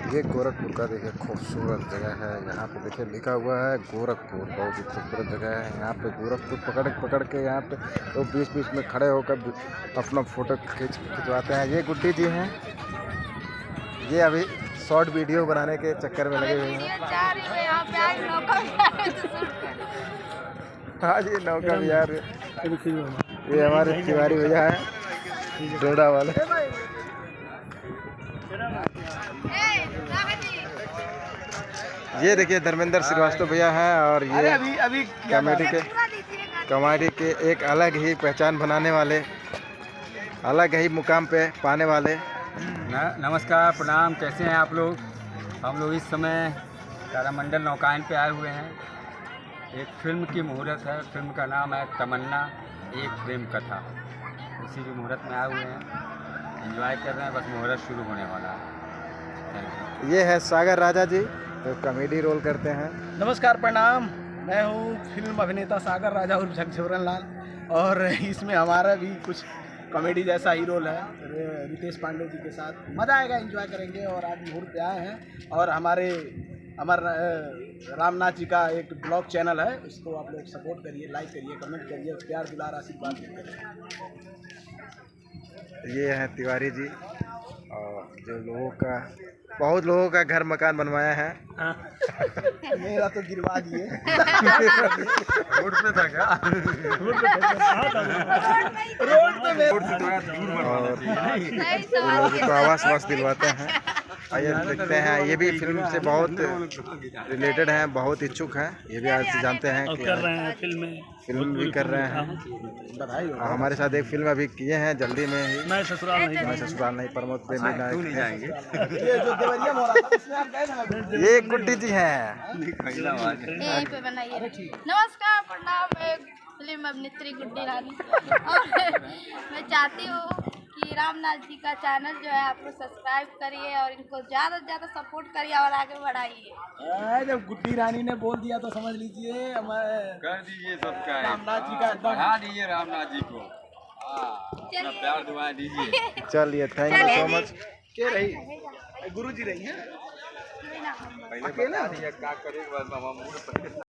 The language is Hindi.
ये गोरखपुर का देखिए खूबसूरत जगह है। यहाँ पे देखिए लिखा हुआ है गोरखपुर, बहुत ही खूबसूरत जगह है। यहाँ पे गोरखपुर पकड़ के यहाँ पे तो बीच में खड़े होकर अपना फोटो खिंचवाते हैं। ये गुड्डी जी हैं, ये अभी शॉर्ट वीडियो बनाने के चक्कर में लगे हुए हैं। हाँ जी, नौका विहार। ये हमारे तिवारी भैया है, डोडा वाले। ये देखिए धर्मेंद्र श्रीवास्तव भैया हैं और ये अभी कॉमेडी के एक अलग ही पहचान बनाने वाले, अलग ही मुकाम पे पाने वाले। नमस्कार, प्रणाम, कैसे हैं आप लोग? हम लोग इस समय तारामंडल नौकायन पे आए हुए हैं। एक फिल्म की मुहूर्त है। फिल्म का नाम है तमन्ना एक प्रेम कथा। इसी की मुहूर्त में आए हुए हैं, एंजॉय कर रहे हैं। बस मुहूर्त शुरू होने वाला है। ये है सागर राजा जी, तो कॉमेडी रोल करते हैं। नमस्कार, प्रणाम, मैं हूँ फिल्म अभिनेता सागर राजा उर्फ झकझोरन लाल, और इसमें हमारा भी कुछ कॉमेडी जैसा ही रोल है रितेश पांडे जी के साथ। मज़ा आएगा, एंजॉय करेंगे। और आज मुहूर्त पे आए हैं और हमारे अमर रामनाथ जी का एक ब्लॉग चैनल है, उसको आप लोग सपोर्ट करिए, लाइक करिए, कमेंट करिए, प्यार दुलार आशीर्वाद दीजिए। ये हैं तिवारी जी, और जो बहुत लोगों का घर मकान बनवाया है। मेरा तो गिरवा दिए। रोड पे था क्या? और आवास दिलवाते हैं। आइए देखते हैं, ये भी फिल्म से बहुत रिलेटेड हैं, बहुत इच्छुक हैं। ये भी आज से जानते हैं कि कर रहे हैं, फिल्म भी कर रहे हैं। हमारे साथ एक फिल्म अभी किए हैं जल्दी में ही। मैं ससुराल नहीं, प्रमोद प्रेमी नहीं जाएंगे। ये गुड्डी जी हैं। यहीं पे बनाइए। नमस्कार, प्रणाम, मैं फिल्म अभिनेत्री गुड्डी रानी, और मैं चाहती हूँ कि रामनाथ जी का चैनल जो है आपको सब्सक्राइब करिए और इनको ज़्यादा से ज़्यादा सपोर्ट करिए और आगे बढ़ाइए। जब गुड्डी रानी ने बोल दिया तो समझ लीजिए कर दीजिए सबका, रामनाथ जी का बढ़ा दीजिए रामनाथ जी को, प्यार दुआ दीजिए। चलिए, थैंक यू सो मच। के रही गुरु जी रही हैं पहले बता दिया क्या करेगा।